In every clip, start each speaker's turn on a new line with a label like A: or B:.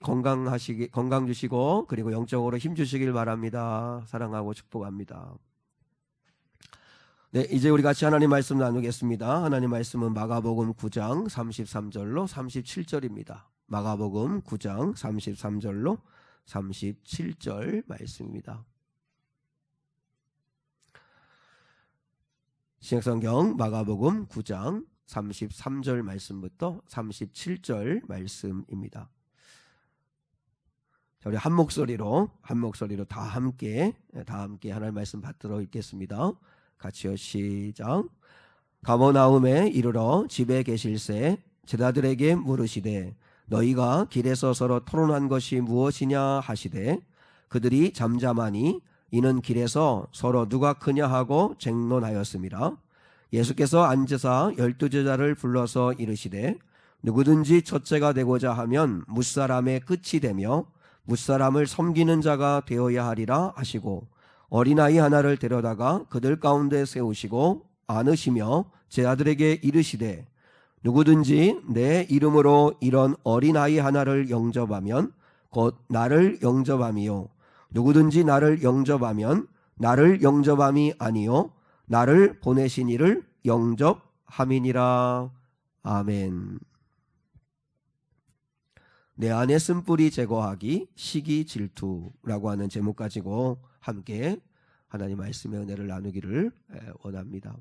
A: 건강 주시고 그리고 영적으로 힘 주시길 바랍니다. 사랑하고 축복합니다. 네, 이제 우리 같이 하나님 말씀 나누겠습니다. 하나님 말씀은 마가복음 9장 33절로 37절입니다. 마가복음 9장 33절로 37절 말씀입니다. 신약성경 마가복음 9장 33절 말씀부터 37절 말씀입니다. 자, 우리 한 목소리로 다 함께 하나님 말씀 받들어 읽겠습니다. 같이요. 시작. 가버나움에 이르러 집에 계실새 제자들에게 물으시되 너희가 길에서 서로 토론한 것이 무엇이냐 하시되 그들이 잠잠하니 이는 길에서 서로 누가 크냐 하고 쟁론하였습니다. 예수께서 앉으사 12제자를 불러서 이르시되 누구든지 첫째가 되고자 하면 무사람의 끝이 되며 무사람을 섬기는 자가 되어야 하리라 하시고 어린아이 하나를 데려다가 그들 가운데 세우시고 안으시며 제 아들에게 이르시되 누구든지 내 이름으로 이런 어린아이 하나를 영접하면 곧 나를 영접함이요 누구든지 나를 영접하면 나를 영접함이 아니요 나를 보내신 이를 영접함이니라. 아멘. 내 안에 쓴뿌리 제거하기 시기 질투라고 하는 제목 가지고 함께 하나님 말씀의 은혜를 나누기를 원합니다.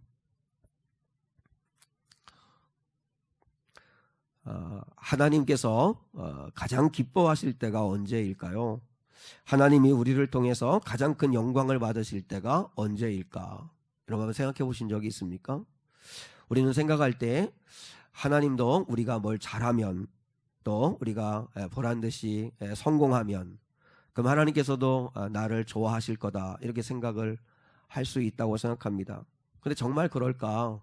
A: 하나님께서 가장 기뻐하실 때가 언제일까요? 하나님이 우리를 통해서 가장 큰 영광을 받으실 때가 언제일까? 여러분 생각해 보신 적이 있습니까? 우리는 생각할 때 하나님도 우리가 뭘 잘하면 또 우리가 보란듯이 성공하면 그럼 하나님께서도 나를 좋아하실 거다 이렇게 생각을 할 수 있다고 생각합니다. 그런데 정말 그럴까?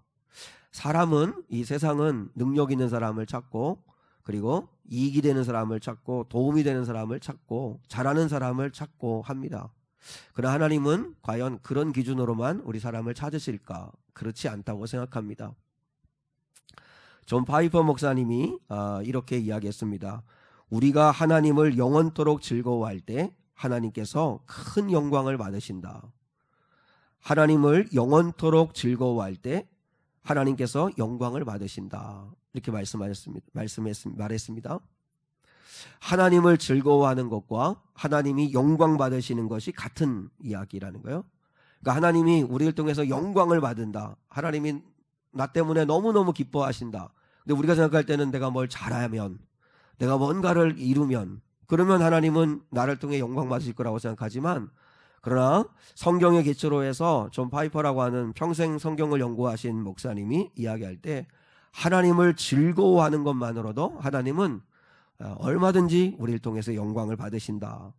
A: 사람은 이 세상은 능력 있는 사람을 찾고 그리고 이익이 되는 사람을 찾고 도움이 되는 사람을 찾고 잘하는 사람을 찾고 합니다. 그러나 하나님은 과연 그런 기준으로만 우리 사람을 찾으실까? 그렇지 않다고 생각합니다. 존 파이퍼 목사님이 이렇게 이야기했습니다. 우리가 하나님을 영원토록 즐거워할 때 하나님께서 큰 영광을 받으신다. 하나님을 영원토록 즐거워할 때 하나님께서 영광을 받으신다. 이렇게 말했습니다. 하나님을 즐거워하는 것과 하나님이 영광 받으시는 것이 같은 이야기라는 거예요. 그러니까 하나님이 우리를 통해서 영광을 받는다. 하나님이 나 때문에 너무너무 기뻐하신다. 근데 우리가 생각할 때는 내가 뭘 잘하면 내가 뭔가를 이루면 그러면 하나님은 나를 통해 영광 받으실 거라고 생각하지만 그러나 성경의 기초로 해서 존 파이퍼라고 하는 평생 성경을 연구하신 목사님이 이야기할 때 하나님을 즐거워하는 것만으로도 하나님은 얼마든지 우리를 통해서 영광을 받으신다.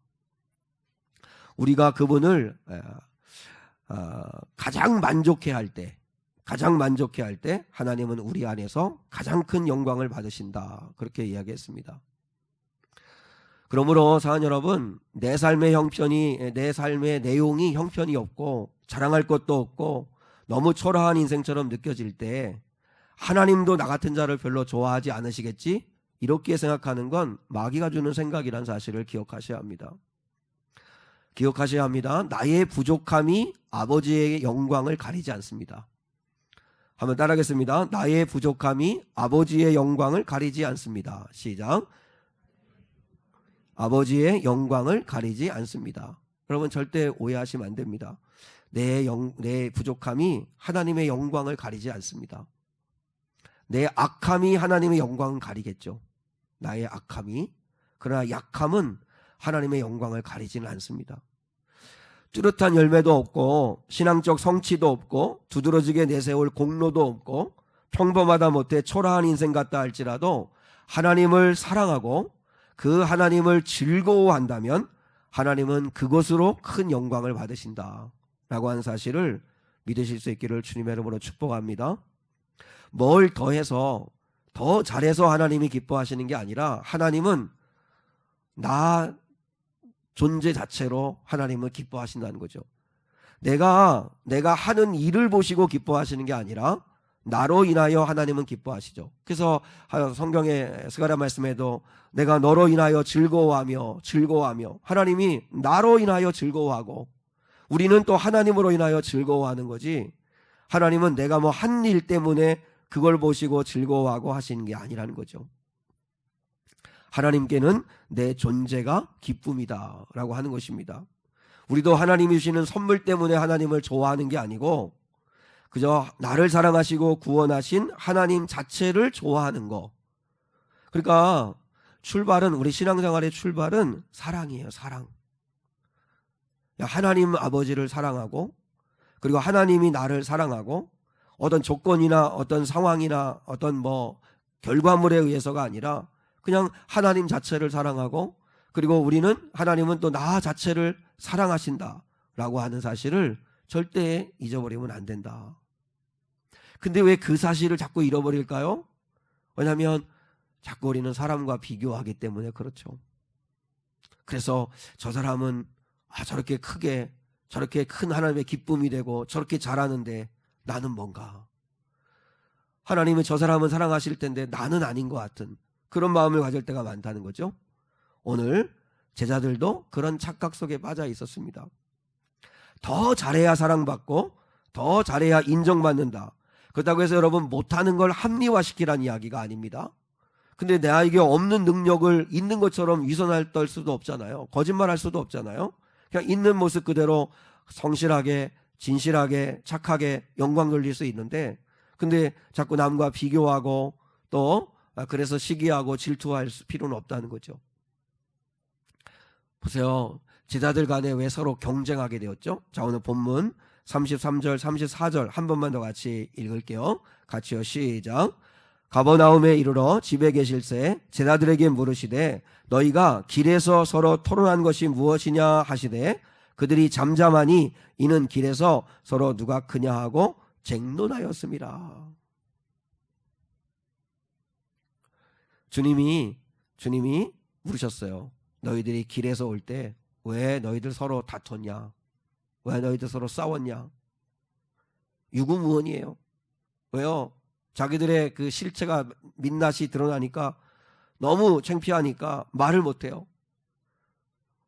A: 우리가 그분을 가장 만족해 할 때 하나님은 우리 안에서 가장 큰 영광을 받으신다. 그렇게 이야기했습니다. 그러므로 사랑하는 여러분, 내 삶의 내용이 형편이 없고 자랑할 것도 없고 너무 초라한 인생처럼 느껴질 때 하나님도 나 같은 자를 별로 좋아하지 않으시겠지? 이렇게 생각하는 건 마귀가 주는 생각이란 사실을 기억하셔야 합니다. 나의 부족함이 아버지의 영광을 가리지 않습니다. 한번 따라하겠습니다. 나의 부족함이 아버지의 영광을 가리지 않습니다. 시작. 아버지의 영광을 가리지 않습니다. 여러분 절대 오해하시면 안 됩니다. 내 부족함이 하나님의 영광을 가리지 않습니다. 내 악함이 하나님의 영광을 가리겠죠. 나의 악함이. 그러나 약함은 하나님의 영광을 가리지는 않습니다. 뚜렷한 열매도 없고 신앙적 성취도 없고 두드러지게 내세울 공로도 없고 평범하다 못해 초라한 인생 같다 할지라도 하나님을 사랑하고 그 하나님을 즐거워한다면 하나님은 그것으로 큰 영광을 받으신다 라고 하는 사실을 믿으실 수 있기를 주님의 이름으로 축복합니다. 뭘 더해서 더 잘해서 하나님이 기뻐하시는 게 아니라 하나님은 나 존재 자체로 하나님은 기뻐하신다는 거죠. 내가 하는 일을 보시고 기뻐하시는 게 아니라 나로 인하여 하나님은 기뻐하시죠. 그래서 성경의 스가랴 말씀에도 내가 너로 인하여 즐거워하며 하나님이 나로 인하여 즐거워하고 우리는 또 하나님으로 인하여 즐거워하는 거지 하나님은 내가 뭐 한 일 때문에 그걸 보시고 즐거워하고 하시는 게 아니라는 거죠. 하나님께는 내 존재가 기쁨이다 라고 하는 것입니다. 우리도 하나님이 주시는 선물 때문에 하나님을 좋아하는 게 아니고 그저 나를 사랑하시고 구원하신 하나님 자체를 좋아하는 거. 그러니까 우리 신앙생활의 출발은 사랑이에요. 사랑. 하나님 아버지를 사랑하고 그리고 하나님이 나를 사랑하고 어떤 조건이나 어떤 상황이나 어떤 뭐 결과물에 의해서가 아니라 그냥 하나님 자체를 사랑하고 그리고 하나님은 또 나 자체를 사랑하신다라고 하는 사실을 절대 잊어버리면 안 된다. 근데 왜 그 사실을 자꾸 잃어버릴까요? 왜냐하면 자꾸 우리는 사람과 비교하기 때문에 그렇죠. 그래서 저 사람은 저렇게 큰 하나님의 기쁨이 되고 저렇게 잘하는데 나는 뭔가. 하나님은 저 사람은 사랑하실 텐데 나는 아닌 것 같은 그런 마음을 가질 때가 많다는 거죠. 오늘 제자들도 그런 착각 속에 빠져 있었습니다. 더 잘해야 사랑받고 더 잘해야 인정받는다. 그렇다고 해서 여러분 못하는 걸 합리화시키라는 이야기가 아닙니다. 근데 나에게 없는 능력을 있는 것처럼 위선할 떨 수도 없잖아요. 거짓말할 수도 없잖아요. 그냥 있는 모습 그대로 성실하게 진실하게 착하게 영광 돌릴 수 있는데 근데 자꾸 남과 비교하고 또 그래서 시기하고 질투할 필요는 없다는 거죠. 보세요. 제자들 간에 왜 서로 경쟁하게 되었죠? 자, 오늘 본문 33절 34절 한 번만 더 같이 읽을게요. 같이요. 시작. 가버나움에 이르러 집에 계실새 제자들에게 물으시되 너희가 길에서 서로 토론한 것이 무엇이냐 하시되 그들이 잠잠하니 이는 길에서 서로 누가 크냐 하고 쟁론하였습니다. 주님이 물으셨어요. 너희들이 길에서 올 때 왜 너희들 서로 다퉜냐? 왜 너희들 서로 싸웠냐? 유구무원이에요. 왜요? 자기들의 그 실체가 민낯이 드러나니까 너무 창피하니까 말을 못해요.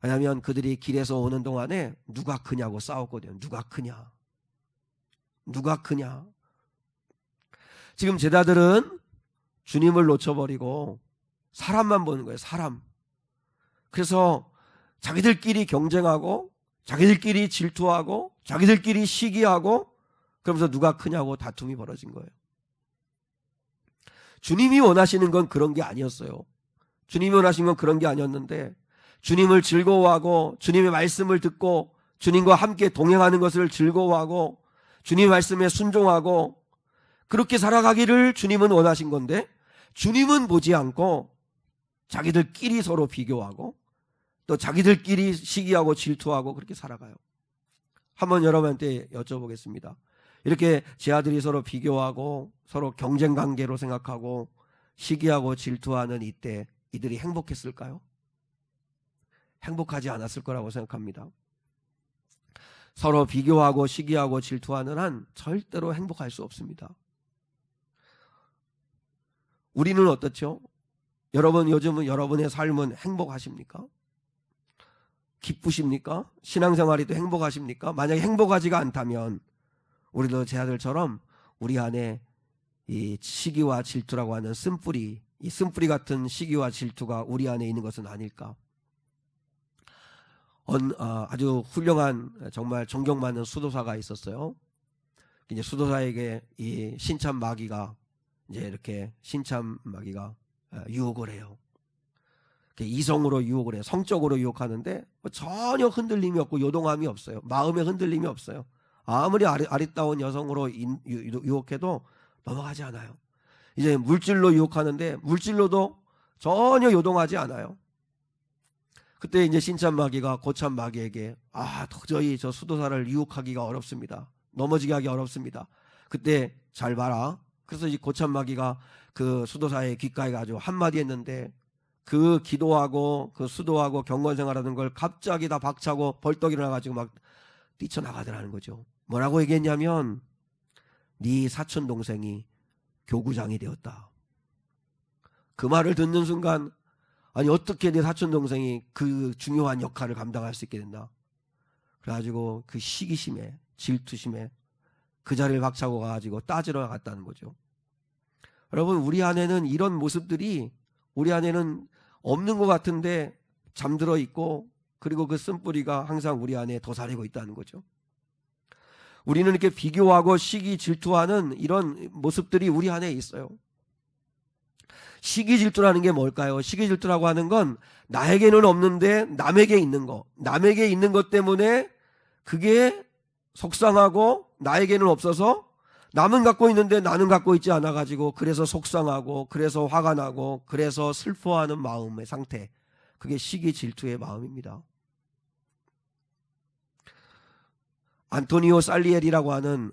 A: 왜냐하면 그들이 길에서 오는 동안에 누가 크냐고 싸웠거든요. 누가 크냐? 지금 제자들은 주님을 놓쳐버리고 사람만 보는 거예요. 사람. 그래서 자기들끼리 경쟁하고 자기들끼리 질투하고 자기들끼리 시기하고 그러면서 누가 크냐고 다툼이 벌어진 거예요. 주님이 원하시는 건 그런 게 아니었어요. 주님이 원하시는 건 그런 게 아니었는데 주님을 즐거워하고 주님의 말씀을 듣고 주님과 함께 동행하는 것을 즐거워하고 주님의 말씀에 순종하고 그렇게 살아가기를 주님은 원하신 건데 주님은 보지 않고 자기들끼리 서로 비교하고 또 자기들끼리 시기하고 질투하고 그렇게 살아가요. 한번 여러분한테 여쭤보겠습니다. 이렇게 제 아들이 서로 비교하고 서로 경쟁 관계로 생각하고 시기하고 질투하는 이때 이들이 행복했을까요? 행복하지 않았을 거라고 생각합니다. 서로 비교하고 시기하고 질투하는 한 절대로 행복할 수 없습니다. 우리는 어떻죠? 여러분 요즘은 여러분의 삶은 행복하십니까? 기쁘십니까? 신앙생활이 또 행복하십니까? 만약에 행복하지가 않다면 우리도 제 아들처럼 우리 안에 이 시기와 질투라고 하는 쓴뿌리, 이 쓴뿌리 같은 시기와 질투가 우리 안에 있는 것은 아닐까? 아주 훌륭한 정말 존경받는 수도사가 있었어요. 이제 수도사에게 이 신참 마귀가 유혹을 해요. 이성으로 유혹을 해요. 성적으로 유혹하는데 전혀 흔들림이 없고 요동함이 없어요. 마음에 흔들림이 없어요. 아무리 아리따운 여성으로 유혹해도 넘어가지 않아요. 이제 물질로 유혹하는데 물질로도 전혀 요동하지 않아요. 그때 이제 신참 마귀가 고참 마귀에게 도저히 저 수도사를 유혹하기가 어렵습니다. 넘어지게 하기 어렵습니다. 그때 잘 봐라. 그래서 이 고참 마귀가 그 수도사의 귓가에 가지고 한마디 했는데 그 기도하고 그 수도하고 경건생활하는 걸 갑자기 다 박차고 벌떡 일어나가지고 막 뛰쳐나가더라는 거죠. 뭐라고 얘기했냐면 네 사촌 동생이 교구장이 되었다. 그 말을 듣는 순간 아니 어떻게 내 사촌 동생이 그 중요한 역할을 감당할 수 있게 됐나. 그래가지고 그 시기심에 질투심에 그 자리를 박차고 가가지고 따지러 나갔다는 거죠. 여러분, 우리 안에는 이런 모습들이 우리 안에는 없는 것 같은데 잠들어 있고, 그리고 그 쓴뿌리가 항상 우리 안에 도사리고 있다는 거죠. 우리는 이렇게 비교하고 시기 질투하는 이런 모습들이 우리 안에 있어요. 시기 질투라는 게 뭘까요? 시기 질투라고 하는 건 나에게는 없는데 남에게 있는 거, 남에게 있는 것 때문에 그게 속상하고 나에게는 없어서 남은 갖고 있는데 나는 갖고 있지 않아 가지고 그래서 속상하고 그래서 화가 나고 그래서 슬퍼하는 마음의 상태, 그게 시기 질투의 마음입니다. 안토니오 살리에리라고 하는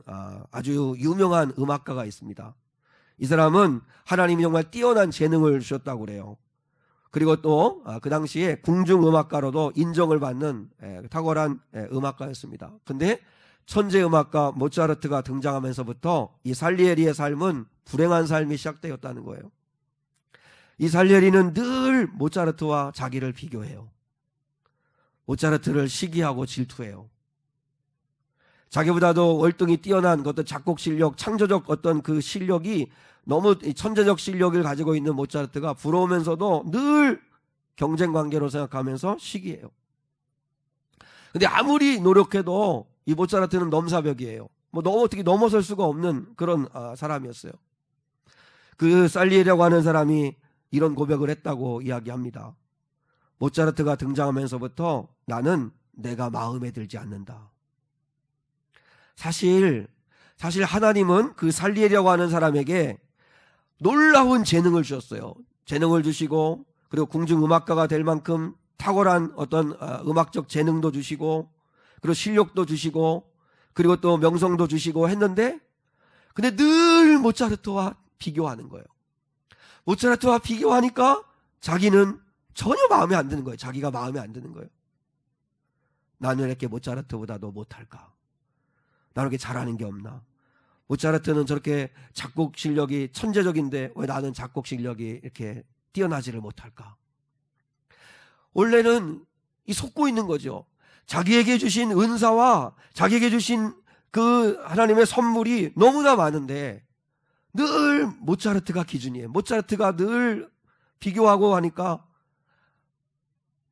A: 아주 유명한 음악가가 있습니다. 이 사람은 하나님이 정말 뛰어난 재능을 주셨다고 그래요. 그리고 또 그 당시에 궁중음악가로도 인정을 받는 탁월한 음악가였습니다. 근데 천재음악가 모차르트가 등장하면서부터 이 살리에리의 삶은 불행한 삶이 시작되었다는 거예요. 이 살리에리는 늘 모차르트와 자기를 비교해요. 모차르트를 시기하고 질투해요. 자기보다도 월등히 뛰어난 어떤 작곡 실력, 창조적 어떤 그 실력이 너무 천재적 실력을 가지고 있는 모차르트가 부러우면서도 늘 경쟁 관계로 생각하면서 시기해요. 근데 아무리 노력해도 이 모차르트는 넘사벽이에요. 어떻게 넘어설 수가 없는 그런 사람이었어요. 그 살리에리라고 하는 사람이 이런 고백을 했다고 이야기합니다. 모차르트가 등장하면서부터 나는 내가 마음에 들지 않는다. 사실 하나님은 그 살리에리라고 하는 사람에게 놀라운 재능을 주셨어요. 재능을 주시고, 그리고 궁중음악가가 될 만큼 탁월한 어떤 음악적 재능도 주시고, 그리고 실력도 주시고, 그리고 또 명성도 주시고 했는데, 근데 늘 모차르트와 비교하는 거예요. 모차르트와 비교하니까 자기는 전혀 마음에 안 드는 거예요. 자기가 마음에 안 드는 거예요. 나는 왜 이렇게 모차르트보다도 못할까? 나는 이렇게 잘하는 게 없나? 모차르트는 저렇게 작곡 실력이 천재적인데 왜 나는 작곡 실력이 이렇게 뛰어나지를 못할까? 원래는 이 속고 있는 거죠. 자기에게 주신 은사와 자기에게 주신 그 하나님의 선물이 너무나 많은데 늘 모차르트가 기준이에요. 모차르트가 늘 비교하고 하니까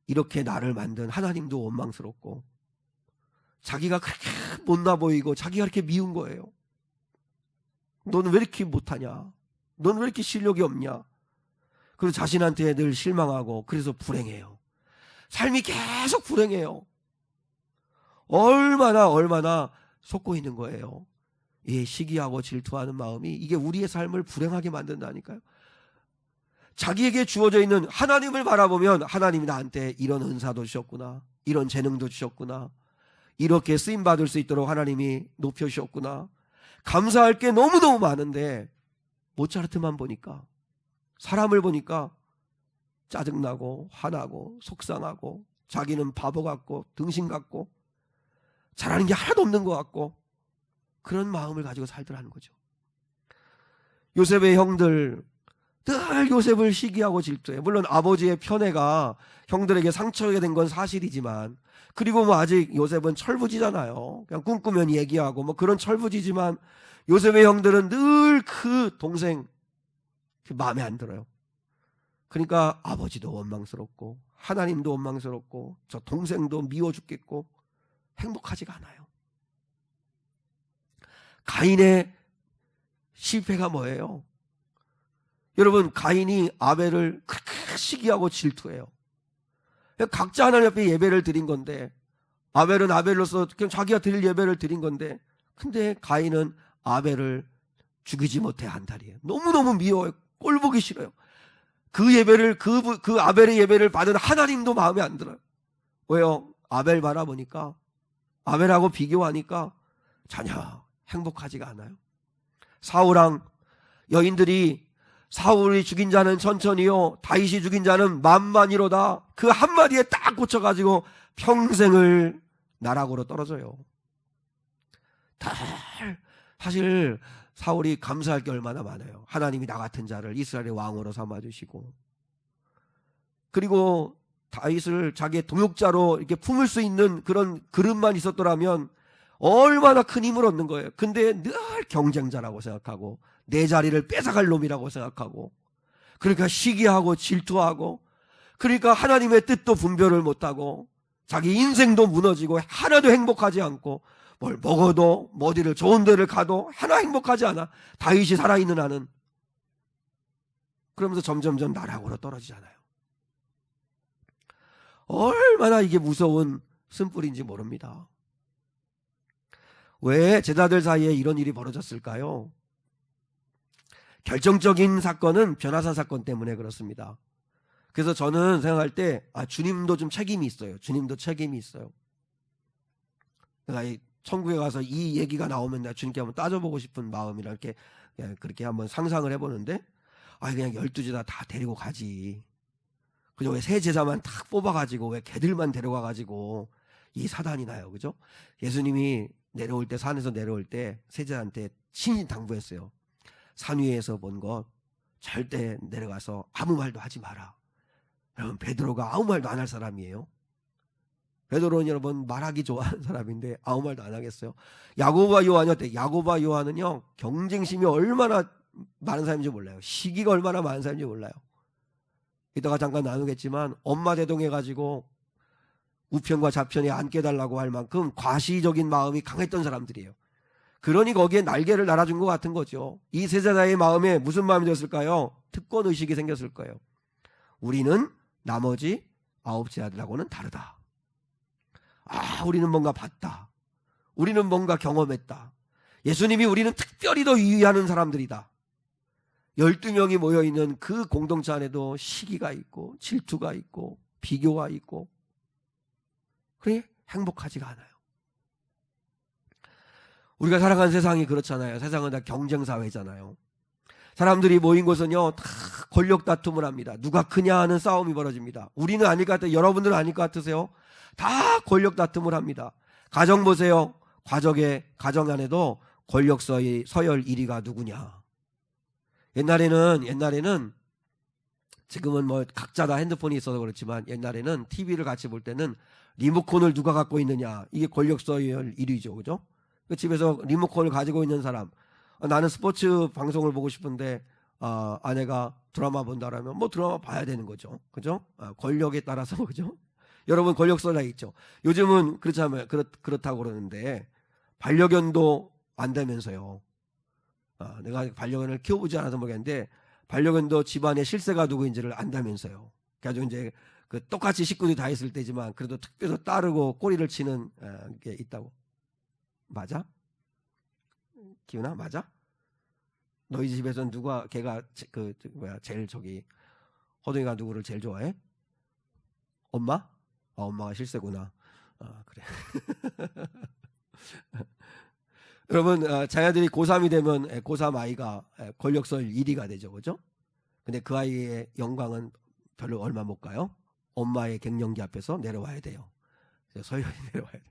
A: 이렇게 나를 만든 하나님도 원망스럽고 자기가 그렇게 못나 보이고 자기가 이렇게 미운 거예요. 너는 왜 이렇게 못하냐? 너는 왜 이렇게 실력이 없냐? 그리고 자신한테 늘 실망하고 그래서 불행해요. 삶이 계속 불행해요. 얼마나 속고 있는 거예요. 이 시기하고 질투하는 마음이 이게 우리의 삶을 불행하게 만든다니까요. 자기에게 주어져 있는 하나님을 바라보면 하나님이 나한테 이런 은사도 주셨구나, 이런 재능도 주셨구나, 이렇게 쓰임받을 수 있도록 하나님이 높여주셨구나, 감사할 게 너무너무 많은데 모차르트만 보니까, 사람을 보니까 짜증나고 화나고 속상하고 자기는 바보 같고 등신 같고 잘하는 게 하나도 없는 것 같고 그런 마음을 가지고 살더라는 거죠. 요셉의 형들 늘 요셉을 시기하고 질투해요. 물론 아버지의 편애가 형들에게 상처가 된 건 사실이지만, 그리고 아직 요셉은 철부지잖아요. 그냥 꿈꾸면 얘기하고 그런 철부지지만 요셉의 형들은 늘 그 동생 마음에 안 들어요. 그러니까 아버지도 원망스럽고 하나님도 원망스럽고 저 동생도 미워 죽겠고 행복하지가 않아요. 가인의 실패가 뭐예요? 여러분, 가인이 아벨을 그렇게 시기하고 질투해요. 각자 하나님 앞에 예배를 드린 건데, 아벨은 아벨로서 그냥 자기가 드릴 예배를 드린 건데, 근데 가인은 아벨을 죽이지 못해 한달이에요. 너무너무 미워요. 꼴 보기 싫어요. 그 예배를, 그 아벨의 예배를 받은 하나님도 마음에 안 들어요. 왜요? 아벨 바라보니까, 아벨하고 비교하니까 전혀 행복하지가 않아요. 사울왕 여인들이 사울이 죽인 자는 천천히요, 다윗이 죽인 자는 만만이로다, 그 한마디에 딱 꽂혀가지고 평생을 나락으로 떨어져요. 사실 사울이 감사할 게 얼마나 많아요. 하나님이 나 같은 자를 이스라엘의 왕으로 삼아주시고, 그리고 다윗을 자기의 동역자로 이렇게 품을 수 있는 그런 그릇만 있었더라면 얼마나 큰 힘을 얻는 거예요. 근데 늘 경쟁자라고 생각하고 내 자리를 뺏어갈 놈이라고 생각하고, 그러니까 시기하고 질투하고, 그러니까 하나님의 뜻도 분별을 못하고 자기 인생도 무너지고 하나도 행복하지 않고, 뭘 먹어도 어디를 좋은 데를 가도 하나 행복하지 않아. 다윗이 살아있는 한은. 그러면서 점점점 나락으로 떨어지잖아요. 얼마나 이게 무서운 쓴뿌리인지 모릅니다. 왜 제자들 사이에 이런 일이 벌어졌을까요? 결정적인 사건은 변화산 사건 때문에 그렇습니다. 그래서 저는 생각할 때 주님도 좀 책임이 있어요. 주님도 책임이 있어요. 내가 이 천국에 가서 이 얘기가 나오면 내가 주님께 한번 따져보고 싶은 마음이라 이렇게 그렇게 한번 상상을 해보는데, 그냥 12제자 다 데리고 가지. 그죠? 왜 세 제자만 탁 뽑아가지고 왜 걔들만 데려가가지고 이 사단이 나요. 그죠? 예수님이 내려올 때, 산에서 내려올 때 세제자한테 신신당부했어요. 산 위에서 본 것 절대 내려가서 아무 말도 하지 마라. 여러분, 베드로가 아무 말도 안 할 사람이에요. 베드로는 여러분 말하기 좋아하는 사람인데 아무 말도 안 하겠어요. 야고보와 요한이 어때? 야고보와 요한은요, 경쟁심이 얼마나 많은 사람인지 몰라요. 시기가 얼마나 많은 사람인지 몰라요. 이따가 잠깐 나누겠지만 엄마 대동해가지고 우편과 좌편에 앉게달라고 할 만큼 과시적인 마음이 강했던 사람들이에요. 그러니 거기에 날개를 달아준 것 같은 거죠. 이 세자자의 마음에 무슨 마음이 들었을까요? 특권의식이 생겼을 거예요. 우리는 나머지 9제자들하고는 다르다. 우리는 뭔가 봤다. 우리는 뭔가 경험했다. 예수님이 우리는 특별히 더 유의하는 사람들이다. 12명이 모여있는 그 공동체 안에도 시기가 있고 질투가 있고 비교가 있고, 그래 행복하지가 않아요. 우리가 살아가는 세상이 그렇잖아요. 세상은 다 경쟁사회잖아요. 사람들이 모인 곳은요, 다 권력 다툼을 합니다. 누가 크냐 하는 싸움이 벌어집니다. 우리는 아닐 것 같아요. 여러분들은 아닐 것 같으세요? 다 권력 다툼을 합니다. 가정 보세요. 가정 안에도 권력 서열 1위가 누구냐. 옛날에는 지금은 뭐 각자 다 핸드폰이 있어서 그렇지만, 옛날에는 TV를 같이 볼 때는 리모컨을 누가 갖고 있느냐, 이게 권력 서열 1위죠. 그죠? 집에서 리모컨을 가지고 있는 사람, 나는 스포츠 방송을 보고 싶은데 아내가 드라마 본다라면 뭐 드라마 봐야 되는 거죠. 그죠? 권력에 따라서. 그죠? 여러분 권력 서열 있죠. 요즘은 그렇다고 그러는데 반려견도 안 되면서요. 내가 반려견을 키워보지 않아서 모르겠는데 반려견도 집안의 실세가 누구인지를 안다면서요. 그래가지고 이제 그 똑같이 식구들이 다 있을 때지만 그래도 특별히 따르고 꼬리를 치는 게 있다고. 맞아? 기훈아, 맞아? 너희 집에서는 누가 걔가 제일 호동이가 누구를 제일 좋아해? 엄마? 엄마가 실세구나. 그래. 여러분, 자녀들이 고3이 되면 고3 아이가 권력설 1위가 되죠. 그죠? 근데 그 아이의 영광은 별로 얼마 못 가요. 엄마의 갱년기 앞에서 내려와야 돼요. 서열이 내려와야 돼요.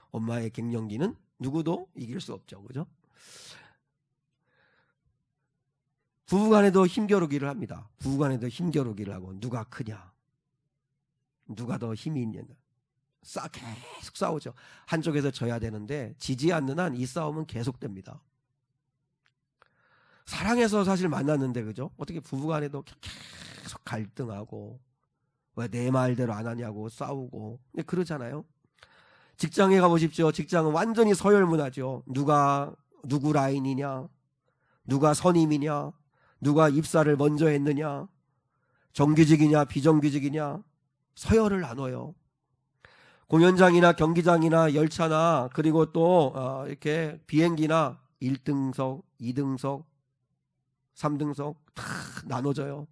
A: 엄마의 갱년기는 누구도 이길 수 없죠. 그죠? 부부간에도 힘겨루기를 합니다. 부부간에도 힘겨루기를 하고, 누가 크냐, 누가 더 힘이 있냐, 계속 싸우죠. 한쪽에서 져야 되는데 지지 않는 한 이 싸움은 계속됩니다. 사랑해서 사실 만났는데, 그죠? 어떻게 부부간에도 계속 갈등하고, 왜 내 말대로 안 하냐고 싸우고 그러잖아요. 직장에 가보십시오. 직장은 완전히 서열 문화죠. 누구 라인이냐, 누가 선임이냐, 누가 입사를 먼저 했느냐, 정규직이냐 비정규직이냐, 서열을 나눠요. 공연장이나 경기장이나 열차나 그리고 또 이렇게 비행기나 1등석, 2등석, 3등석 다 나눠져요.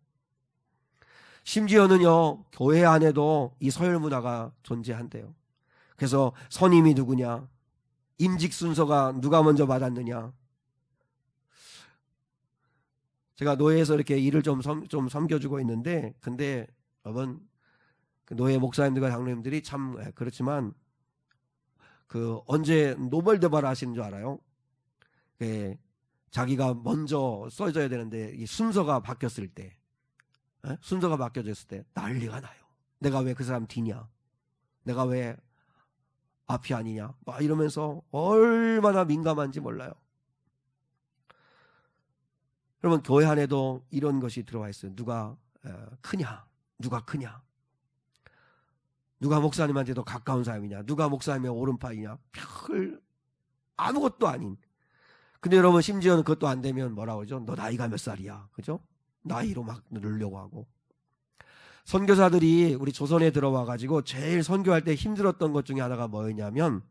A: 심지어는요, 교회 안에도 이 서열 문화가 존재한대요. 그래서 선임이 누구냐, 임직 순서가 누가 먼저 받았느냐. 제가 노예에서 이렇게 일을 좀 섬겨주고 있는데, 근데 여러분, 그 노예 목사님들과 장로님들이 참 그렇지만 언제 노벨 대발을 하시는 줄 알아요? 자기가 먼저 써줘야 되는데 이 순서가 바뀌었을 때, 순서가 바뀌어졌을 때 난리가 나요. 내가 왜 그 사람 뒤냐? 내가 왜 앞이 아니냐? 막 이러면서 얼마나 민감한지 몰라요. 여러분, 교회 안에도 이런 것이 들어와 있어요. 누가 크냐? 누가 크냐? 누가 목사님한테 더 가까운 사람이냐? 누가 목사님의 오른팔이냐? 별 아무것도 아닌. 근데 여러분, 심지어는 그것도 안 되면 뭐라고 하죠? 너 나이가 몇 살이야? 그죠? 나이로 막 누르려고 하고. 선교사들이 우리 조선에 들어와 가지고 제일 선교할 때 힘들었던 것 중에 하나가 뭐였냐면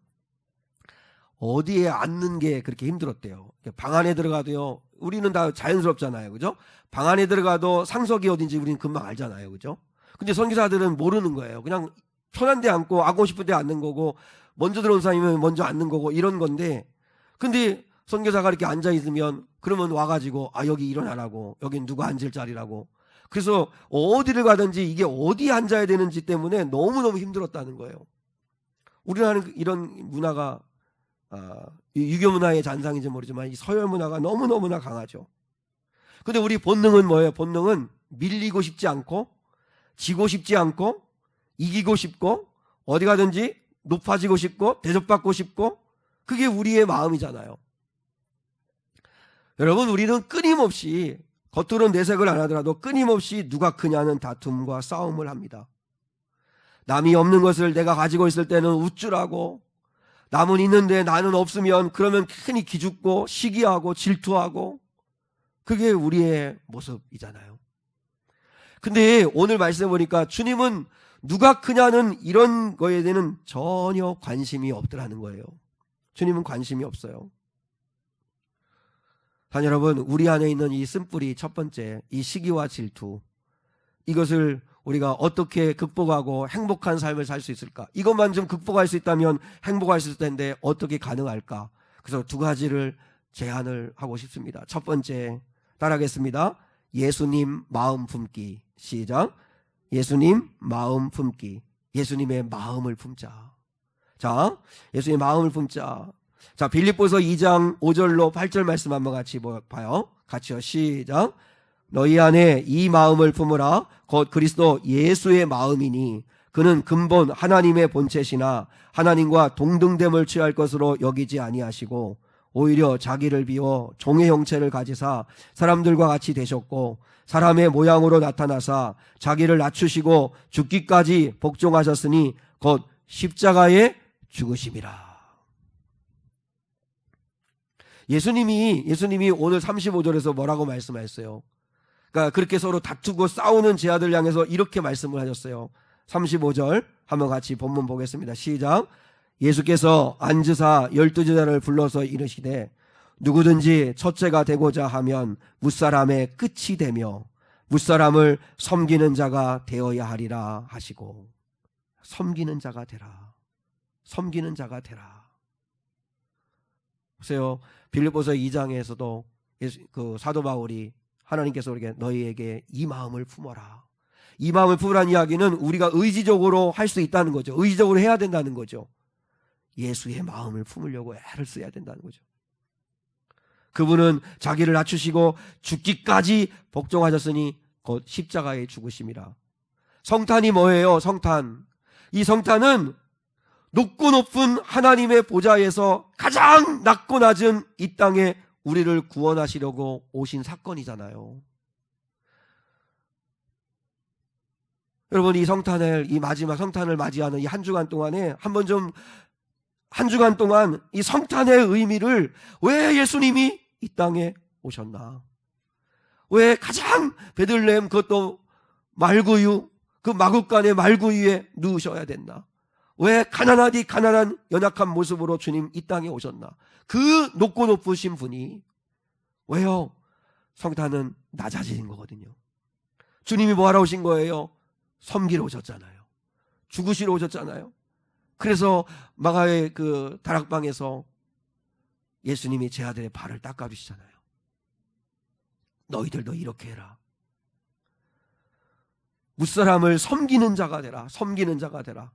A: 어디에 앉는 게 그렇게 힘들었대요. 방 안에 들어가도요, 우리는 다 자연스럽잖아요. 그죠? 방 안에 들어가도 상석이 어딘지 우리는 금방 알잖아요. 그죠? 근데 선교사들은 모르는 거예요. 그냥 편한 데 앉고 앉고 싶은 데 앉는 거고, 먼저 들어온 사람이면 먼저 앉는 거고, 이런 건데, 근데 선교사가 이렇게 앉아 있으면 그러면 와가지고 여기 일어나라고, 여긴 누가 앉을 자리라고. 그래서 어디를 가든지 이게 어디에 앉아야 되는지 때문에 너무너무 힘들었다는 거예요. 우리나라는 이런 문화가 유교 문화의 잔상인지 모르지만 이 서열 문화가 너무너무나 강하죠. 근데 우리 본능은 뭐예요? 본능은 밀리고 싶지 않고, 지고 싶지 않고, 이기고 싶고, 어디 가든지 높아지고 싶고, 대접받고 싶고, 그게 우리의 마음이잖아요. 여러분, 우리는 끊임없이, 겉으로는 내색을 안 하더라도 끊임없이 누가 크냐는 다툼과 싸움을 합니다. 남이 없는 것을 내가 가지고 있을 때는 우쭐하고, 남은 있는데 나는 없으면 그러면 괜히 기죽고 시기하고 질투하고, 그게 우리의 모습이잖아요. 근데 오늘 말씀 보니까 주님은 누가 크냐는 이런 거에 대해서는 전혀 관심이 없더라는 거예요. 주님은 관심이 없어요. 단 여러분, 우리 안에 있는 이 쓴뿌리, 첫 번째 이 시기와 질투, 이것을 우리가 어떻게 극복하고 행복한 삶을 살 수 있을까? 이것만 좀 극복할 수 있다면 행복할 수 있을 텐데 어떻게 가능할까? 그래서 두 가지를 제안을 하고 싶습니다. 첫 번째, 따라하겠습니다. 예수님 마음 품기. 시작. 예수님 마음 품기. 예수님의 마음을 품자. 자, 예수님의 마음을 품자. 자, 빌립보서 2장 5절로 8절 말씀 한번 같이 봐요. 같이요. 시작. 너희 안에 이 마음을 품으라. 곧 그리스도 예수의 마음이니 그는 근본 하나님의 본체시나 하나님과 동등됨을 취할 것으로 여기지 아니하시고 오히려 자기를 비워 종의 형체를 가지사 사람들과 같이 되셨고 사람의 모양으로 나타나사 자기를 낮추시고 죽기까지 복종하셨으니 곧 십자가에 죽으심이라. 예수님이 오늘 35절에서 뭐라고 말씀하셨어요? 그러니까 그렇게 서로 다투고 싸우는 제 아들 향해서 이렇게 말씀을 하셨어요. 35절 한번 같이 본문 보겠습니다. 시작. 예수께서 앉으사 12제자를 불러서 이르시되 누구든지 첫째가 되고자 하면 뭇사람의 끝이 되며 뭇사람을 섬기는 자가 되어야 하리라 하시고. 섬기는 자가 되라. 섬기는 자가 되라. 보세요. 빌립보서 2장에서도 그 사도 바울이 하나님께서 우리에게 너희에게 이 마음을 품어라. 이 마음을 품으라는 이야기는 우리가 의지적으로 할 수 있다는 거죠. 의지적으로 해야 된다는 거죠. 예수의 마음을 품으려고 애를 써야 된다는 거죠. 그분은 자기를 낮추시고 죽기까지 복종하셨으니 곧 십자가에 죽으심이라. 성탄이 뭐예요? 성탄. 이 성탄은 높고 높은 하나님의 보좌에서 가장 낮고 낮은 이 땅에 우리를 구원하시려고 오신 사건이잖아요. 여러분, 이 성탄을, 이 마지막 성탄을 맞이하는 이 한 주간 동안에 한번 좀 한 주간 동안 이 성탄의 의미를, 왜 예수님이 이 땅에 오셨나? 왜 가장 베들레헴, 그것도 말구유, 그 마구간의 말구유에 누우셔야 됐나? 왜 가난하디 가난한 연약한 모습으로 주님 이 땅에 오셨나? 그 높고 높으신 분이 왜요? 성탄은 낮아지는 거거든요. 주님이 뭐하러 오신 거예요? 섬기러 오셨잖아요. 죽으시러 오셨잖아요. 그래서 마가의 그 다락방에서 예수님이 제 아들의 발을 닦아주시잖아요. 너희들도 이렇게 해라. 무사람을 섬기는 자가 되라. 섬기는 자가 되라.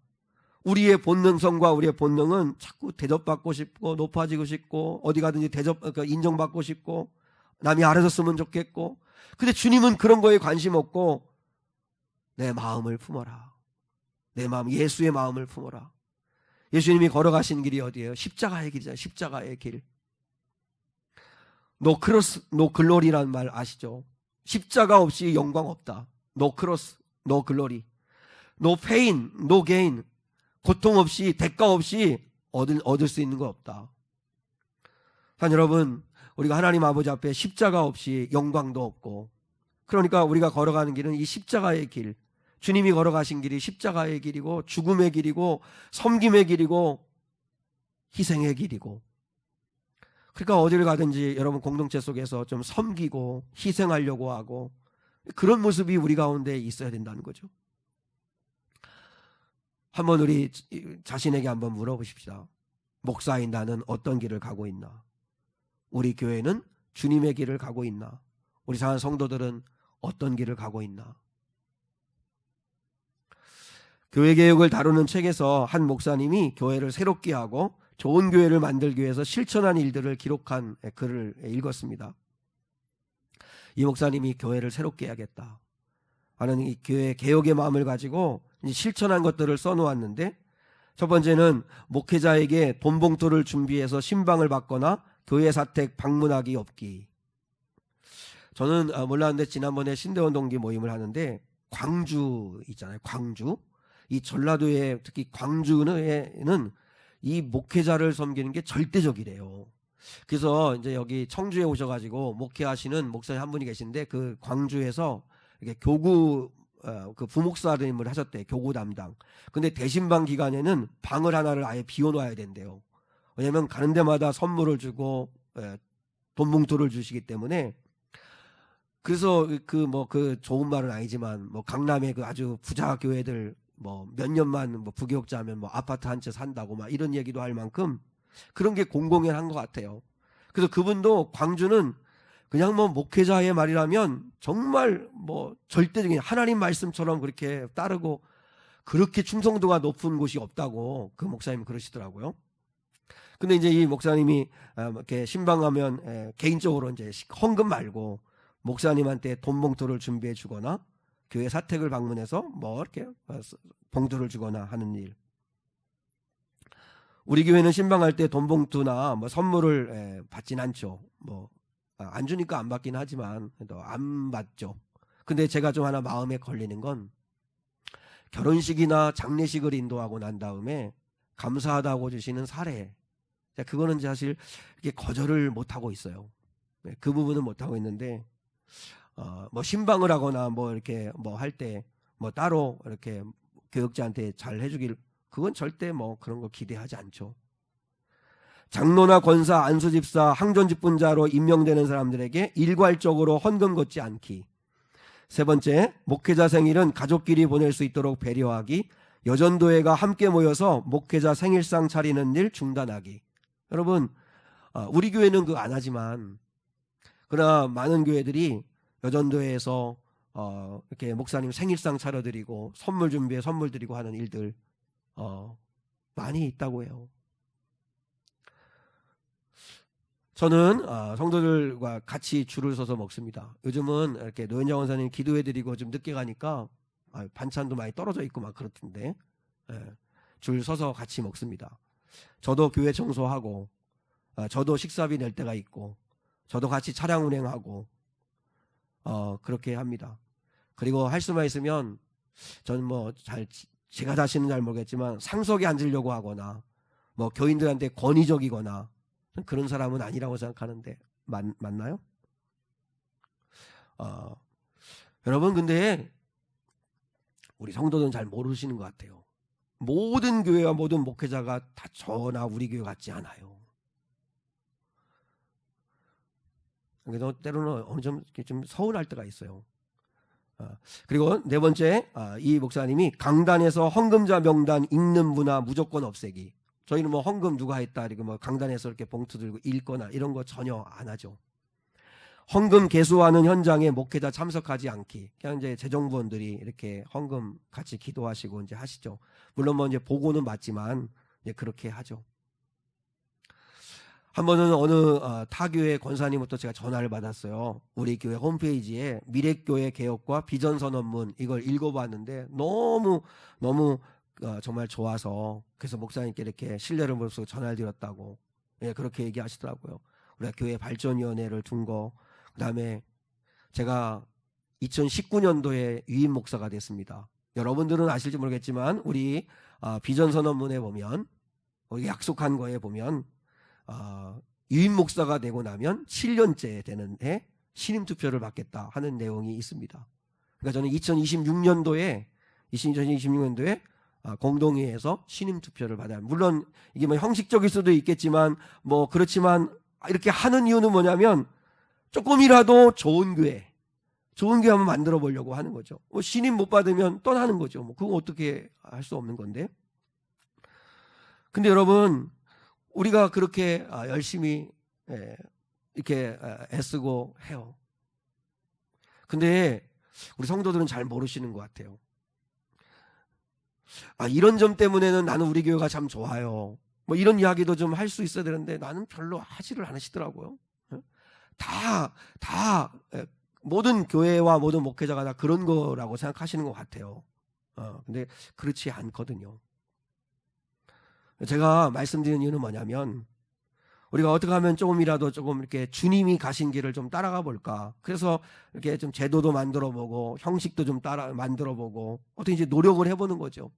A: 우리의 본능성과 우리의 본능은 자꾸 대접받고 싶고 높아지고 싶고 어디 가든지 인정받고 싶고 남이 알아줬으면 좋겠고, 근데 주님은 그런 거에 관심 없고 내 마음을 품어라. 내 마음, 예수의 마음을 품어라. 예수님이 걸어가신 길이 어디예요? 십자가의 길이잖아요. 십자가의 길. 노 크로스, 노 글로리라는 말 아시죠? 십자가 없이 영광 없다. 노 크로스, 노 글로리. 노 페인, 노 게인. 고통 없이, 대가 없이 얻을 수 있는 거 없다. 여러분, 우리가 하나님 아버지 앞에 십자가 없이 영광도 없고, 그러니까 우리가 걸어가는 길은 이 십자가의 길, 주님이 걸어가신 길이 십자가의 길이고 죽음의 길이고 섬김의 길이고 희생의 길이고, 그러니까 어디를 가든지 여러분 공동체 속에서 좀 섬기고 희생하려고 하고 그런 모습이 우리 가운데 있어야 된다는 거죠. 한번 우리 자신에게 한번 물어보십시다. 목사인 나는 어떤 길을 가고 있나? 우리 교회는 주님의 길을 가고 있나? 우리 사랑하는 성도들은 어떤 길을 가고 있나? 교회개혁을 다루는 책에서 한 목사님이 교회를 새롭게 하고 좋은 교회를 만들기 위해서 실천한 일들을 기록한 글을 읽었습니다. 이 목사님이 교회를 새롭게 해야겠다 하는 이 교회 개혁의 마음을 가지고 실천한 것들을 써놓았는데, 첫 번째는 목회자에게 돈 봉투를 준비해서 신방을 받거나 교회 사택 방문하기 없기. 저는 몰랐는데 지난번에 신대원 동기 모임을 하는데 광주 있잖아요. 광주. 이 전라도에 특히 광주는 이 목회자를 섬기는 게 절대적이래요. 그래서 이제 여기 청주에 오셔가지고 목회하시는 목사님 한 분이 계신데, 그 광주에서 이게 교구 그 부목사님을 하셨대요. 교구 담당. 근데 대신방 기간에는 방을 하나를 아예 비워놔야 된대요. 왜냐하면 가는 데마다 선물을 주고 돈 봉투를 주시기 때문에. 그래서 그 좋은 말은 아니지만 강남의 그 아주 부자 교회들 몇 년만 부교육자하면 아파트 한 채 산다고 막 이런 얘기도 할 만큼 그런 게 공공연한 것 같아요. 그래서 그분도 광주는 그냥 목회자의 말이라면 정말 절대적인 하나님 말씀처럼 그렇게 따르고 그렇게 충성도가 높은 곳이 없다고 그 목사님이 그러시더라고요. 근데 이제 이 목사님이 이렇게 신방하면 개인적으로 이제 헌금 말고 목사님한테 돈 봉투를 준비해 주거나 교회 사택을 방문해서 이렇게 봉투를 주거나 하는 일. 우리 교회는 신방할 때 돈 봉투나 선물을 받진 않죠. 안 주니까 안 받긴 하지만 안 받죠. 근데 제가 좀 하나 마음에 걸리는 건 결혼식이나 장례식을 인도하고 난 다음에 감사하다고 주시는 사례. 그거는 사실 이렇게 거절을 못 하고 있어요. 그 부분은 못 하고 있는데, 신방을 하거나 이렇게 할 때 따로 이렇게 교역자한테 잘 해주길, 그건 절대 그런 거 기대하지 않죠. 장로나 권사, 안수집사, 항존직분자로 임명되는 사람들에게 일괄적으로 헌금 걷지 않기. 세 번째, 목회자 생일은 가족끼리 보낼 수 있도록 배려하기. 여전도회가 함께 모여서 목회자 생일상 차리는 일 중단하기. 여러분, 우리 교회는 그거 안 하지만, 그러나 많은 교회들이 여전도회에서 이렇게 목사님 생일상 차려드리고 선물 준비해 선물 드리고 하는 일들 많이 있다고 해요. 저는 성도들과 같이 줄을 서서 먹습니다. 요즘은 이렇게 노현장 원사님 기도해드리고 좀 늦게 가니까 반찬도 많이 떨어져 있고 막 그렇던데, 줄 서서 같이 먹습니다. 저도 교회 청소하고 저도 식사비 낼 때가 있고 저도 같이 차량 운행하고 그렇게 합니다. 그리고 할 수만 있으면 저는 제가 자신은 잘 모르겠지만 상석에 앉으려고 하거나 교인들한테 권위적이거나 그런 사람은 아니라고 생각하는데 맞나요? 여러분, 근데 우리 성도들은 잘 모르시는 것 같아요. 모든 교회와 모든 목회자가 다 저나 우리 교회 같지 않아요. 그래서 때로는 어느 정도 좀 서운할 때가 있어요. 그리고 네 번째, 이 목사님이 강단에서 헌금자 명단 읽는 문화 무조건 없애기. 저희는 헌금 누가 했다, 그리고 강단에서 이렇게 봉투 들고 읽거나 이런 거 전혀 안 하죠. 헌금 개수하는 현장에 목회자 참석하지 않기. 그냥 이제 재정부원들이 이렇게 헌금 같이 기도하시고 이제 하시죠. 물론 뭐 이제 보고는 맞지만 이제 그렇게 하죠. 한 번은 어느 타교회 권사님부터 제가 전화를 받았어요. 우리 교회 홈페이지에 미래교회 개혁과 비전선언문 이걸 읽어봤는데 너무 정말 좋아서 그래서 목사님께 이렇게 신뢰를 무릅쓰고 전화를 드렸다고 그렇게 얘기하시더라고요. 우리가 교회 발전위원회를 둔 거, 그다음에 제가 2019년도에 유임 목사가 됐습니다. 여러분들은 아실지 모르겠지만 우리 비전선언문에 보면 약속한 거에 보면 유임 목사가 되고 나면 7년째 되는 해 신임 투표를 받겠다 하는 내용이 있습니다. 그러니까 저는 2026년도에 공동회에서 신임 투표를 받아요. 물론 이게 뭐 형식적일 수도 있겠지만 뭐 그렇지만 이렇게 하는 이유는 뭐냐면 조금이라도 좋은 교회 한번 만들어 보려고 하는 거죠. 뭐 신임 못 받으면 떠나는 거죠. 뭐 그거 어떻게 할 수 없는 건데. 근데 여러분, 우리가 그렇게 열심히 이렇게 애쓰고 해요. 근데 우리 성도들은 잘 모르시는 것 같아요. 이런 점 때문에는 나는 우리 교회가 참 좋아요. 뭐 이런 이야기도 좀 할 수 있어야 되는데 나는 별로 하지를 않으시더라고요. 모든 교회와 모든 목회자가 다 그런 거라고 생각하시는 것 같아요. 근데 그렇지 않거든요. 제가 말씀드리는 이유는 뭐냐면 우리가 어떻게 하면 조금이라도 조금 이렇게 주님이 가신 길을 좀 따라가 볼까. 그래서 이렇게 좀 제도도 만들어 보고 형식도 좀 따라 만들어 보고 어떻게 이제 노력을 해보는 거죠.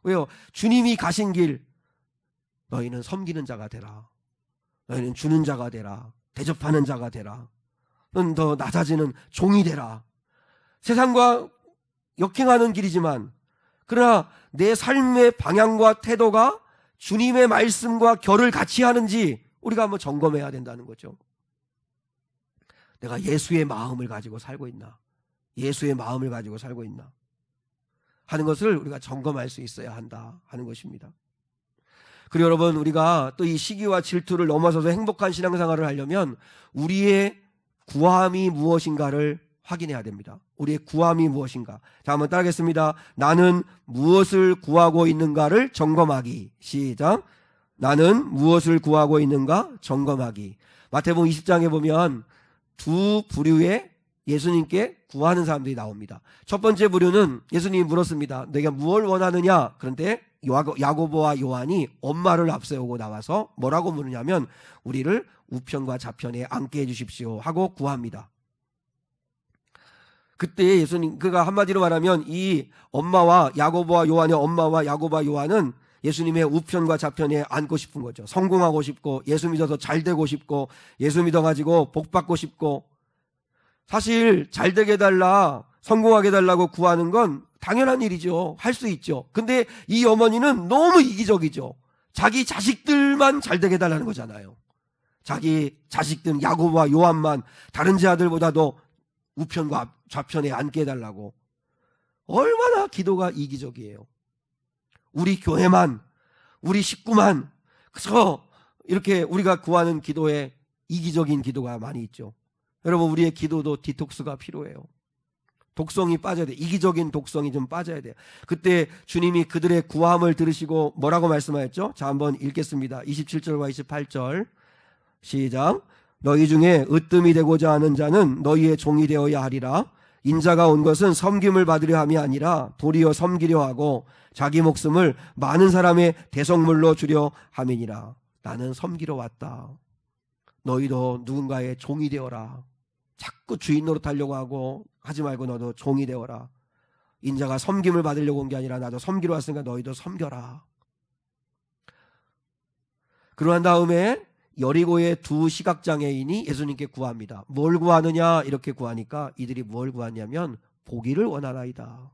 A: 왜요? 주님이 가신 길, 너희는 섬기는 자가 되라. 너희는 주는 자가 되라. 대접하는 자가 되라. 너는 더 낮아지는 종이 되라. 세상과 역행하는 길이지만 그러나 내 삶의 방향과 태도가 주님의 말씀과 결을 같이 하는지 우리가 한번 점검해야 된다는 거죠. 내가 예수의 마음을 가지고 살고 있나? 예수의 마음을 가지고 살고 있나? 하는 것을 우리가 점검할 수 있어야 한다 하는 것입니다. 그리고 여러분, 우리가 또 이 시기와 질투를 넘어서서 행복한 신앙생활을 하려면 우리의 구함이 무엇인가를 확인해야 됩니다. 우리의 구함이 무엇인가. 자, 한번 따라하겠습니다. 나는 무엇을 구하고 있는가를 점검하기. 시작. 나는 무엇을 구하고 있는가 점검하기. 마태복음 20장에 보면 두 부류의 예수님께 구하는 사람들이 나옵니다. 첫 번째 부류는 예수님이 물었습니다. 내가 무엇을 원하느냐? 그런데 야고보와 요한이 엄마를 앞세우고 나와서 뭐라고 물으냐면 우리를 우편과 좌편에 앉게 해주십시오 하고 구합니다. 그때 예수님, 그가 한마디로 말하면 이 엄마와 야고보와 요한의 엄마와 야고보와 요한은 예수님의 우편과 좌편에 앉고 싶은 거죠. 성공하고 싶고 예수 믿어서 잘 되고 싶고 예수 믿어가지고 복 받고 싶고. 사실 잘 되게 해달라, 성공하게 해달라고 구하는 건 당연한 일이죠. 할 수 있죠. 근데 이 어머니는 너무 이기적이죠. 자기 자식들만 잘 되게 해달라는 거잖아요. 자기 자식들 야고보와 요한만 다른 제자들보다도 우편과 좌편에 앉게 해달라고. 얼마나 기도가 이기적이에요. 우리 교회만, 우리 식구만, 그래서 이렇게 우리가 구하는 기도에 이기적인 기도가 많이 있죠. 여러분, 우리의 기도도 디톡스가 필요해요. 독성이 빠져야 돼. 이기적인 독성이 좀 빠져야 돼요. 그때 주님이 그들의 구함을 들으시고 뭐라고 말씀하셨죠? 자, 한번 읽겠습니다. 27절과 28절 시작. 너희 중에 으뜸이 되고자 하는 자는 너희의 종이 되어야 하리라. 인자가 온 것은 섬김을 받으려 함이 아니라 도리어 섬기려 하고 자기 목숨을 많은 사람의 대속물로 주려 함이니라. 나는 섬기러 왔다. 너희도 누군가의 종이 되어라. 자꾸 주인 노릇하려고 하고 하지 말고 너도 종이 되어라. 인자가 섬김을 받으려고 온 게 아니라 나도 섬기러 왔으니까 너희도 섬겨라. 그러한 다음에 여리고의 두 시각장애인이 예수님께 구합니다. 뭘 구하느냐 이렇게 구하니까 이들이 뭘 구하냐면 보기를 원하나이다.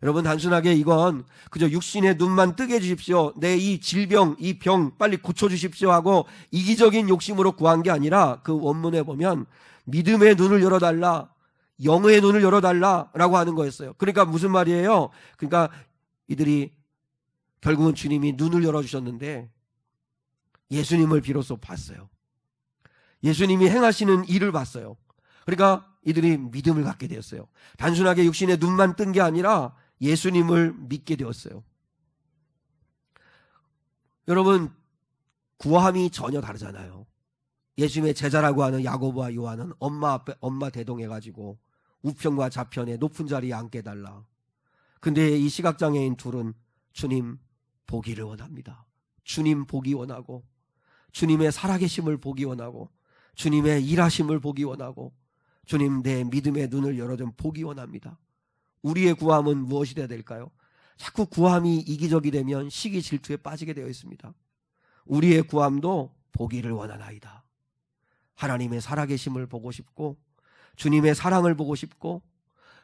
A: 여러분, 단순하게 이건 그저 육신의 눈만 뜨게 해주십시오, 내 이 질병, 이 병 빨리 고쳐주십시오 하고 이기적인 욕심으로 구한 게 아니라 그 원문에 보면 믿음의 눈을 열어달라, 영의 눈을 열어달라라고 하는 거였어요. 그러니까 무슨 말이에요? 그러니까 이들이 결국은 주님이 눈을 열어주셨는데 예수님을 비로소 봤어요. 예수님이 행하시는 일을 봤어요. 그러니까 이들이 믿음을 갖게 되었어요. 단순하게 육신의 눈만 뜬 게 아니라 예수님을 믿게 되었어요. 여러분, 구함이 전혀 다르잖아요. 예수님의 제자라고 하는 야고보와 요한은 엄마 대동해가지고 우편과 좌편에 높은 자리에 앉게 달라. 근데 이 시각장애인 둘은 주님 보기를 원합니다. 주님 보기 원하고, 주님의 살아계심을 보기 원하고, 주님의 일하심을 보기 원하고, 주님 내 믿음의 눈을 열어 좀 보기 원합니다. 우리의 구함은 무엇이 되어야 될까요? 자꾸 구함이 이기적이 되면 시기 질투에 빠지게 되어 있습니다. 우리의 구함도 보기를 원하나이다. 하나님의 살아계심을 보고 싶고, 주님의 사랑을 보고 싶고,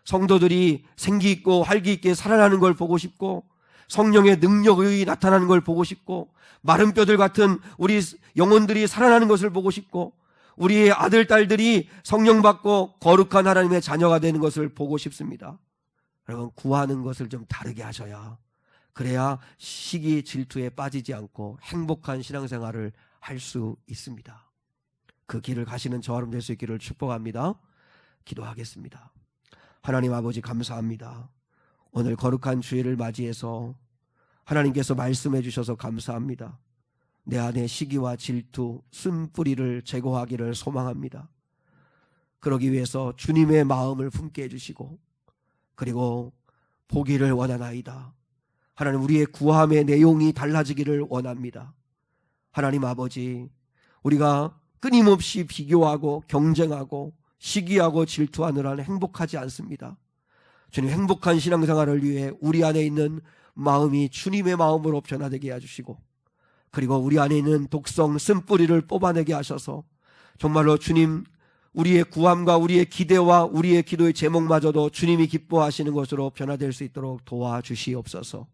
A: 성도들이 생기 있고 활기 있게 살아나는 걸 보고 싶고, 성령의 능력이 나타나는 걸 보고 싶고, 마른 뼈들 같은 우리 영혼들이 살아나는 것을 보고 싶고, 우리의 아들, 딸들이 성령 받고 거룩한 하나님의 자녀가 되는 것을 보고 싶습니다. 여러분, 구하는 것을 좀 다르게 하셔야, 그래야 시기 질투에 빠지지 않고 행복한 신앙생활을 할 수 있습니다. 그 길을 가시는 저와 여러분 될 수 있기를 축복합니다. 기도하겠습니다. 하나님 아버지, 감사합니다. 오늘 거룩한 주일을 맞이해서 하나님께서 말씀해 주셔서 감사합니다. 내 안에 시기와 질투, 쓴뿌리를 제거하기를 소망합니다. 그러기 위해서 주님의 마음을 품게 해주시고, 그리고 보기를 원하나이다. 하나님, 우리의 구함의 내용이 달라지기를 원합니다. 하나님 아버지, 우리가 끊임없이 비교하고 경쟁하고 시기하고 질투하느라는 행복하지 않습니다. 주님, 행복한 신앙생활을 위해 우리 안에 있는 마음이 주님의 마음으로 변화되게 해주시고, 그리고 우리 안에 있는 독성, 쓴뿌리를 뽑아내게 하셔서 정말로 주님, 우리의 구함과 우리의 기대와 우리의 기도의 제목마저도 주님이 기뻐하시는 것으로 변화될 수 있도록 도와주시옵소서.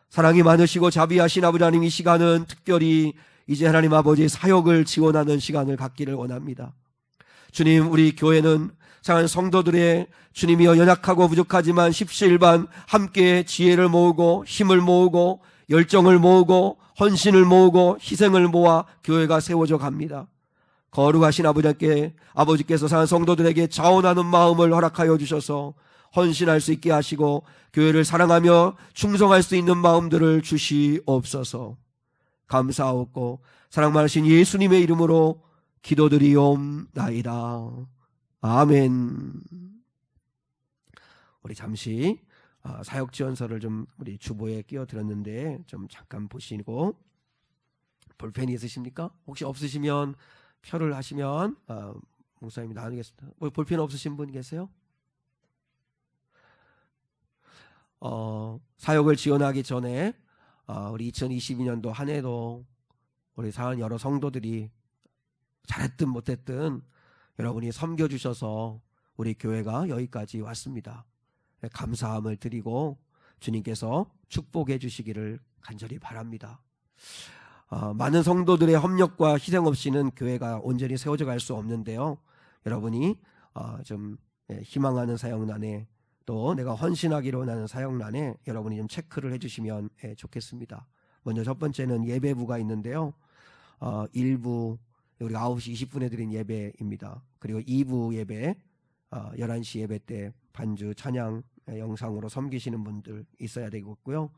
A: 사랑이 많으시고 자비하신 아버지 하나님, 이 시간은 특별히 이제 하나님 아버지의 사역을 지원하는 시간을 갖기를 원합니다. 주님, 우리 교회는 상한 성도들의 주님이여 연약하고 부족하지만 십시일반 함께 지혜를 모으고 힘을 모으고 열정을 모으고 헌신을 모으고 희생을 모아 교회가 세워져 갑니다. 거룩하신 아버지께서 상한 성도들에게 자원하는 마음을 허락하여 주셔서 헌신할 수 있게 하시고 교회를 사랑하며 충성할 수 있는 마음들을 주시옵소서. 감사하옵고 사랑 많으신 예수님의 이름으로 기도드리옵나이다. 아멘. 우리 잠시 사역지원서를 좀 우리 주보에 끼워드렸는데 좀 잠깐 보시고, 볼펜이 있으십니까? 혹시 없으시면 표를 하시면 목사님이 나누겠습니다. 볼펜 없으신 분 계세요? 사역을 지원하기 전에 우리 2022년도 한 해도 우리 사는 여러 성도들이 잘했든 못했든 여러분이 섬겨주셔서 우리 교회가 여기까지 왔습니다. 감사함을 드리고 주님께서 축복해 주시기를 간절히 바랍니다. 많은 성도들의 협력과 희생 없이는 교회가 온전히 세워져 갈 수 없는데요. 여러분이 좀 희망하는 사역란에, 또 내가 헌신하기로 원하는 사역란에 여러분이 좀 체크를 해주시면 좋겠습니다. 먼저 첫 번째는 예배부가 있는데요. 1부 우리 9시 20분에 드린 예배입니다. 그리고 2부 예배 11시 예배 때 반주 찬양 영상으로 섬기시는 분들 있어야 되겠고요.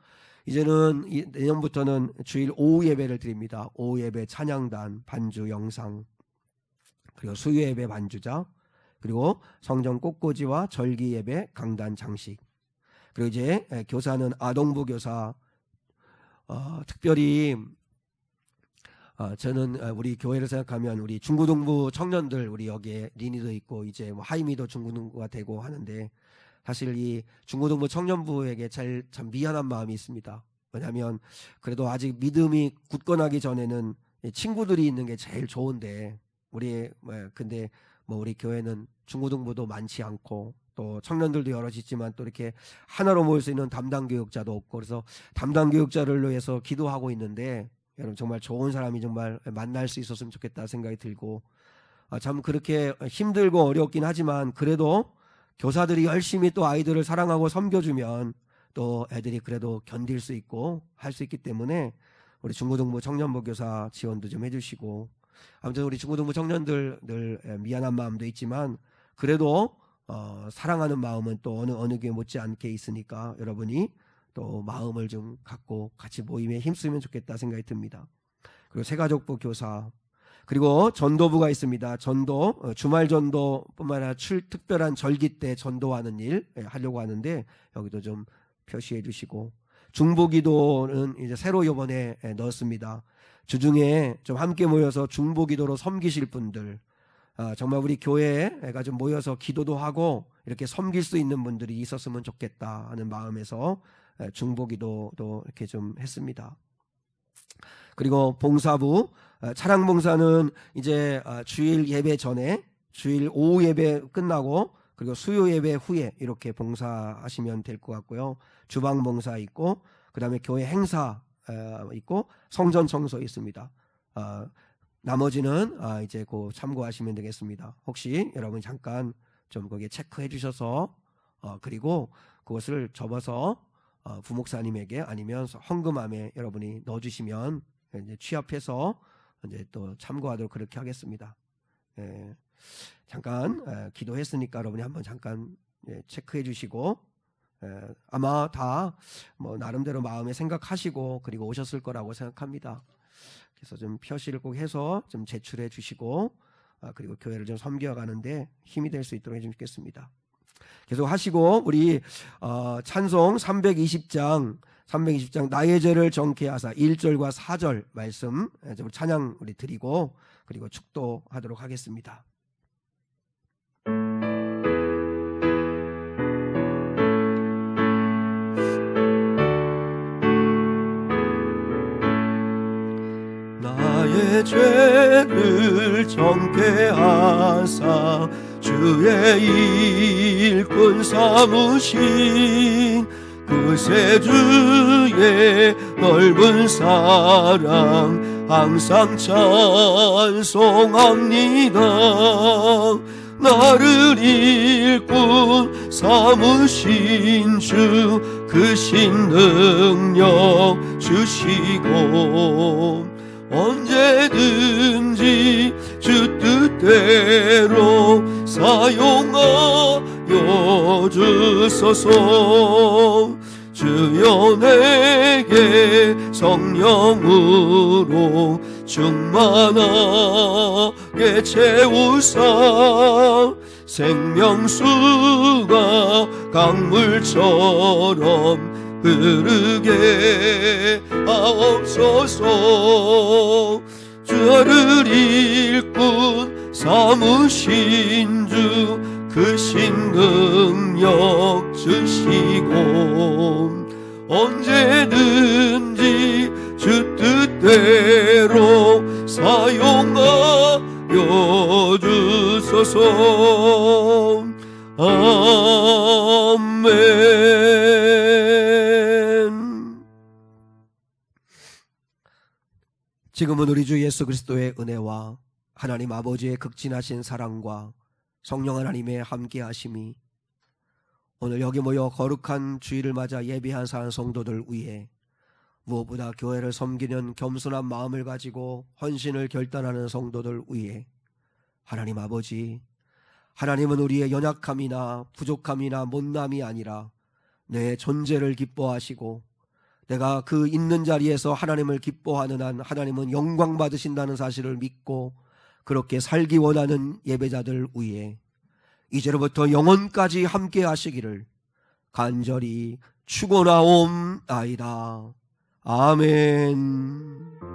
A: 이제는 내년부터는 주일 오후 예배를 드립니다. 오후 예배 찬양단, 반주 영상, 그리고 수요 예배 반주자, 그리고 성전 꽃꽂이와 절기 예배 강단 장식, 그리고 이제 교사는 아동부 교사. 특별히 저는 우리 교회를 생각하면 우리 중고등부 청년들, 우리 여기에 리니도 있고 이제 뭐 하이미도 중고등부가 되고 하는데, 사실 이 중고등부 청년부에게 참 미안한 마음이 있습니다. 왜냐하면 그래도 아직 믿음이 굳건하기 전에는 친구들이 있는 게 제일 좋은데, 근데 우리 교회는 중고등부도 많지 않고 또 청년들도 여럿 있지만 또 이렇게 하나로 모일 수 있는 담당 교육자도 없고, 그래서 담당 교육자를 위해서 기도하고 있는데, 여러분 정말 좋은 사람이 정말 만날 수 있었으면 좋겠다 생각이 들고, 참 그렇게 힘들고 어렵긴 하지만 그래도 교사들이 열심히 또 아이들을 사랑하고 섬겨주면 또 애들이 그래도 견딜 수 있고 할 수 있기 때문에 우리 중고등부 청년부 교사 지원도 좀 해주시고, 아무튼 우리 중고등부 청년들 늘 미안한 마음도 있지만 그래도 사랑하는 마음은 또 어느 교회 못지않게 있으니까 여러분이 또 마음을 좀 갖고 같이 모임에 힘쓰면 좋겠다 생각이 듭니다. 그리고 새가족부 교사, 그리고 전도부가 있습니다. 전도, 주말 전도뿐만 아니라 특별한 절기 때 전도하는 일 하려고 하는데 여기도 좀 표시해 주시고, 중보기도는 이제 새로 이번에 넣었습니다. 주중에 좀 함께 모여서 중보기도로 섬기실 분들, 정말 우리 교회가 좀 모여서 기도도 하고 이렇게 섬길 수 있는 분들이 있었으면 좋겠다 하는 마음에서 중보기도도 이렇게 좀 했습니다. 그리고 봉사부, 차량 봉사는 이제 주일 예배 전에, 주일 오후 예배 끝나고 그리고 수요 예배 후에 이렇게 봉사하시면 될 것 같고요. 주방 봉사 있고, 그 다음에 교회 행사 있고, 성전 청소 있습니다. 나머지는 이제 그 참고하시면 되겠습니다. 혹시 여러분 잠깐 좀 거기에 체크해 주셔서 그리고 그것을 접어서 부목사님에게 아니면 헌금함에 여러분이 넣어주시면 이제 취합해서 이제 또 참고하도록 그렇게 하겠습니다. 잠깐 기도했으니까 여러분이 한번 잠깐 체크해 주시고, 아마 다 뭐 나름대로 마음에 생각하시고 그리고 오셨을 거라고 생각합니다. 그래서 좀 표시를 꼭 해서 좀 제출해 주시고, 그리고 교회를 좀 섬겨가는데 힘이 될 수 있도록 해주시면 좋겠습니다. 계속 하시고, 우리 찬송 320장 나의 죄를 정케 하사 1절과 4절 말씀 찬양 우리 드리고 그리고 축도하도록 하겠습니다. 나의 죄를 정케 하사 주의 일꾼 삼으신 그 새 주의 넓은 사랑 항상 찬송합니다. 나를 일꾼 삼으신 주 그 신능력 주시고 언제든지 주 뜻대로 사용하여 주소서. 주여 내게 성령으로 충만하게 채우사 생명수가 강물처럼 흐르게 하옵소서. 주를 일꾼 삼으신 주 그 신능력 주시고 언제든지 주 뜻대로 사용하여 주소서. 아멘. 지금은 우리 주 예수 그리스도의 은혜와 하나님 아버지의 극진하신 사랑과 성령 하나님의 함께 하심이 오늘 여기 모여 거룩한 주일을 맞아 예배한 사는 성도들 위해 무엇보다 교회를 섬기는 겸손한 마음을 가지고 헌신을 결단하는 성도들 위해 하나님 아버지, 하나님은 우리의 연약함이나 부족함이나 못남이 아니라 내 존재를 기뻐하시고 내가 그 있는 자리에서 하나님을 기뻐하는 한 하나님은 영광 받으신다는 사실을 믿고 그렇게 살기 원하는 예배자들 위해 이제로부터 영원까지 함께 하시기를 간절히 축원하옵나이다. 아멘.